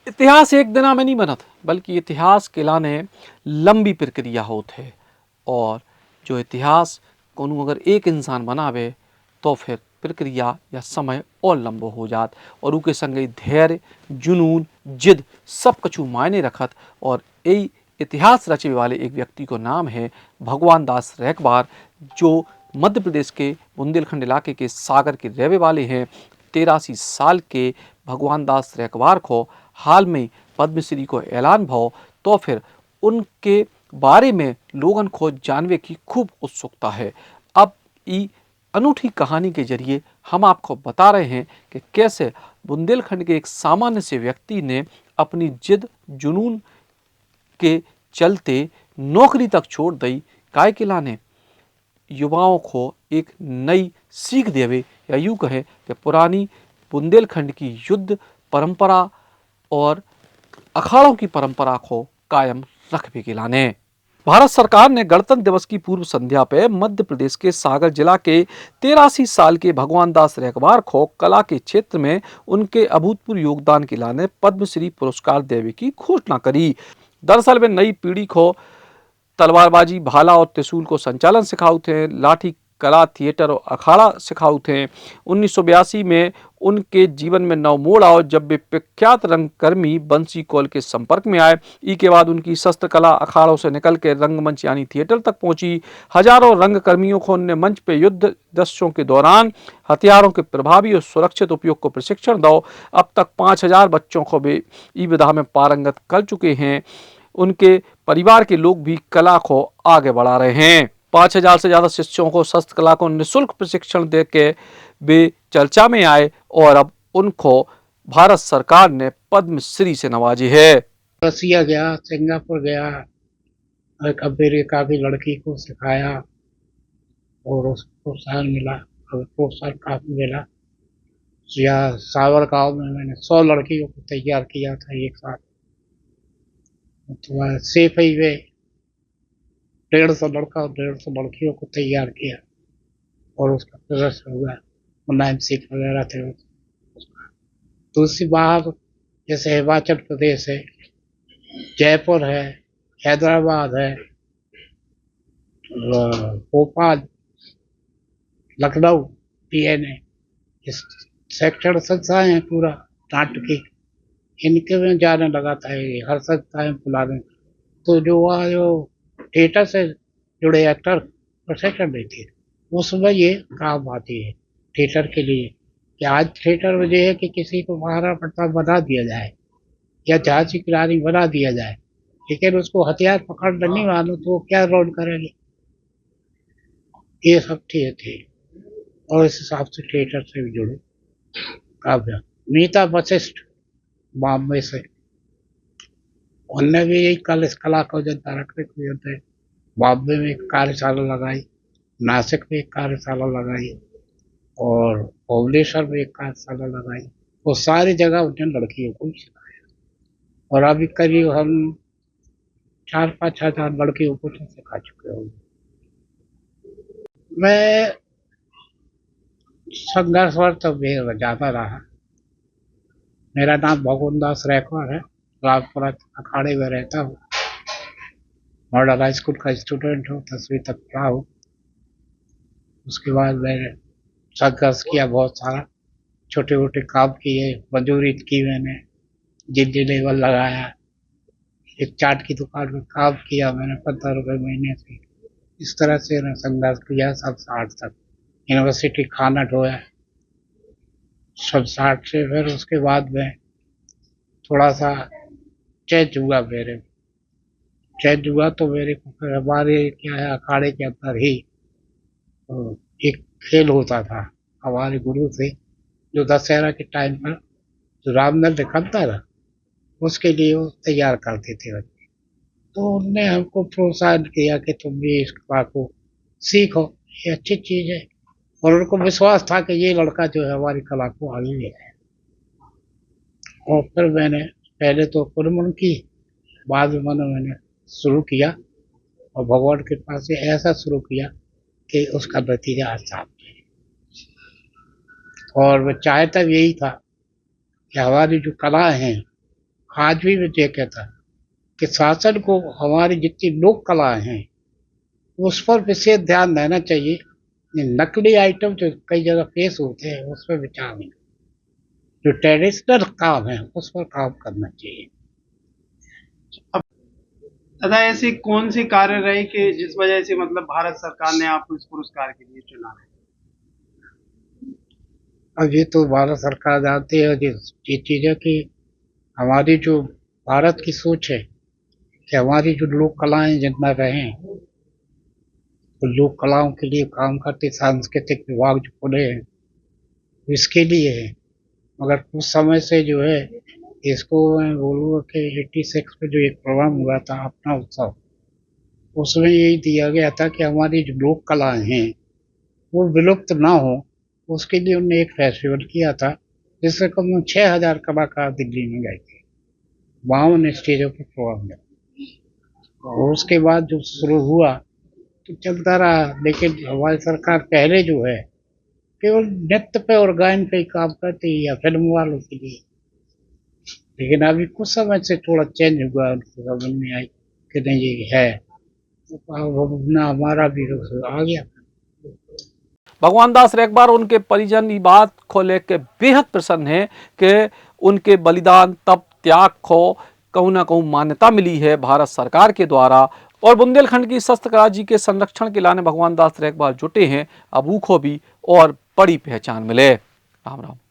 इतिहास एक दिना में नहीं बनत, बल्कि इतिहास के लाने लंबी प्रक्रिया होत है। और जो इतिहास कोनो अगर एक इंसान बनावे तो फिर प्रक्रिया या समय और लंबो हो जात और उके संगे धैर्य, जुनून, जिद सब कछु मायने रखत। और यही इतिहास रचने वाले एक व्यक्ति को नाम है भगवान दास रैकबार, जो मध्य प्रदेश के बुंदेलखंड इलाके के सागर के रहने वाले हैं। 83 साल के भगवान दास रैकबार को हाल में पद्मश्री को ऐलान भाव, तो फिर उनके बारे में लोगन को जानने की खूब उत्सुकता है। अब ई अनूठी कहानी के जरिए हम आपको बता रहे हैं कि कैसे बुंदेलखंड के एक सामान्य से व्यक्ति ने अपनी जिद जुनून के चलते नौकरी तक छोड़ दी, काय के लाने युवाओं को एक नई सीख देवे, या यूँ कहें कि पुरानी बुंदेलखंड की युद्ध परंपरा और अखाड़ों की परंपरा को कायम रखने के लाने भारत सरकार ने गणतंत्र दिवस की पूर्व संध्या पे मध्य प्रदेश के सागर जिला के 83 साल के भगवान दास रैकबार को कला के क्षेत्र में उनके अभूतपूर्व योगदान के लाने पद्मश्री पुरस्कार देवे की घोषणा करी। दरअसल वे नई पीढ़ी को तलवारबाजी, भाला और त्रिशूल को संचालन सिखाऊ थे, लाठी कला, थिएटर और अखाड़ा सिखाऊ थे। 1982 में उनके जीवन में नव मोड़ आओ जब वे प्रख्यात रंगकर्मी बंसी कौल के संपर्क में आए। ई के बाद उनकी शस्त्र कला अखाड़ों से निकल के रंगमंच यानी थिएटर तक पहुंची। हजारों रंगकर्मियों को उन्होंने मंच पे युद्ध दृश्यों के दौरान हथियारों के प्रभावी और सुरक्षित उपयोग को प्रशिक्षण दो। अब तक 5000 बच्चों को भी ई विधा में पारंगत कर चुके हैं। उनके परिवार के लोग भी कला को आगे बढ़ा रहे हैं। 5000 से ज्यादा शिष्यों को शस्त्र कला को निःशुल्क प्रशिक्षण दे के वे चर्चा में आए और अब उनको भारत सरकार ने पद्मश्री से नवाजी है। रसिया गया, सिंगापुर गया, एक अमेरिका की लड़की को सिखाया और उसको प्रोत्साहन मिला और प्रोत्साहन काफी मिला। या सावर गांव में मैंने 100 लड़कियों को तैयार किया था एक साथ। तो सेफ ही वे 150 लड़का और 150 लड़कियों को तैयार किया और उसका प्रदर्शन हुआ। सीख वगैरह थे उसका। दूसरी बात जैसे हिमाचल प्रदेश है, जयपुर है, हैदराबाद है, भोपाल, लखनऊ, पीएनए, इस शैक्षणिक संस्थाएं हैं पूरा नाट्य की, इनके में जाने लगा था। ये हर संस्थाएं बुलाने तो जो थिएटर से जुड़े एक्टर प्रशिक्षण देती है उसमें ये काम आती है थिएटर के लिए। कि आज थिएटर में ये है कि किसी को महाराणा प्रताप बना दिया जाए या झांसी की रानी बना दिया जाए, लेकिन उसको हथियार पकड़ना नहीं मालूम तो वो क्या रोल करेंगे। ये सब थे और इस हिसाब से थिएटर से भी जुड़े काव्य। मीता वशिष्ठ बॉम्बे से, उनने भी यही कला को जिंदा रखने के लिए बॉम्बे में एक कार्यशाला लगाई, नासिक में एक कार्यशाला लगाई और भुवनेश्वर में एक कार्यशाला लगाई। वो सारी जगह उन्होंने लड़कियों को सिखाया और अभी करीब हम 4-5 हजार लड़कियों को तो सिखा चुके होंगे। मैं संघर्षवर्ष तो ज्यादा रहा। मेरा नाम भगवान दास रैकबार है, रामपुरा अखाड़े में रहता हूँ। मॉडल हाई स्कूल का स्टूडेंट हूँ, 10वीं तक पढ़ा हूँ। उसके बाद मैंने संघर्ष किया, बहुत सारा छोटे मोटे काम किए, मजदूरी की मैंने, जिद्दी लेवल लगाया, एक चाट की दुकान में काम किया मैंने 15 रुपए महीने से। इस तरह से मैंने संघर्ष किया सब 60 तक। यूनिवर्सिटी खाना ढोया सब 60 से। फिर उसके बाद में थोड़ा सा चेंज हुआ तो मेरे को फिर हमारे क्या है अखाड़े के अंदर ही तो एक खेल होता था हमारे गुरु से, जो दशहरा के टाइम पर जो रामदल निकलता था उसके लिए वो तैयार करते थे बच्चे। तो उनने हमको प्रोत्साहन किया कि तुम भी इस कला को सीखो, ये अच्छी चीज है। और उनको विश्वास था कि ये लड़का जो है हमारी कला को आगे ले जाए। और फिर मैंने पहले तो कुरमुन की, बाद में मैंने शुरू किया और भगवान के पास से ऐसा शुरू किया कि उसका नतीजा आज साफ है। और मैं चाहता यही था कि हमारी जो कला है आज भी मैं ये कहता कि शासन को हमारी जितनी लोक कलाएं हैं उस पर विशेष ध्यान देना चाहिए। ये नकली आइटम जो कई जगह पेश होते हैं उस पर विचार नहीं, जो ट्रेडिशनल काम है उस पर काम करना चाहिए। दादा ऐसे कौन से कार्य रहे कि जिस वजह से मतलब भारत सरकार ने आपको इस पुरस्कार के लिए चुना है? अब ये तो भारत सरकार जानती है ये चीजें कि हमारी जो भारत की सोच है कि हमारी जो लोक कलाएं जितना रहें, तो लोक कलाओं के लिए काम करते सांस्कृतिक विभाग जो खुले हैं इसके लिए है। मगर कुछ समय से जो है इसको मैं बोलूँगा कि 86 में जो एक प्रोग्राम हुआ था अपना उत्सव, उसमें यही दिया गया था कि हमारी जो लोक कलाएं हैं वो विलुप्त ना हो, उसके लिए उन्होंने एक फेस्टिवल किया था जिससे कम से कम 6000 कलाकार दिल्ली में गए थे, 52 स्टेजों पर प्रोग्राम किया। और उसके बाद जो शुरू हुआ तो चलता रहा, लेकिन हमारी सरकार पहले जो है केवल नृत्य पे और गायन पे ही काम करती है या फिल्म वालों के लिए, लेकिन अभी कुछ समय से थोड़ा चेंज हुआ, उनको समझ में आई कि नहीं ये है, तो अब अपना हमारा भी रुख आ गया। भगवान दास रेगबार और उनके परिजन ये बात को लेकर बेहद प्रसन्न है कि उनके बलिदान तप त्याग को कहूँ ना कहूँ मान्यता मिली है भारत सरकार के द्वारा, और बुंदेलखंड की शस्त्रकला जी के संरक्षण के लाने भगवान दास रेगबार जुटे हैं। अब उनको भी और बड़ी पहचान मिले। राम राम।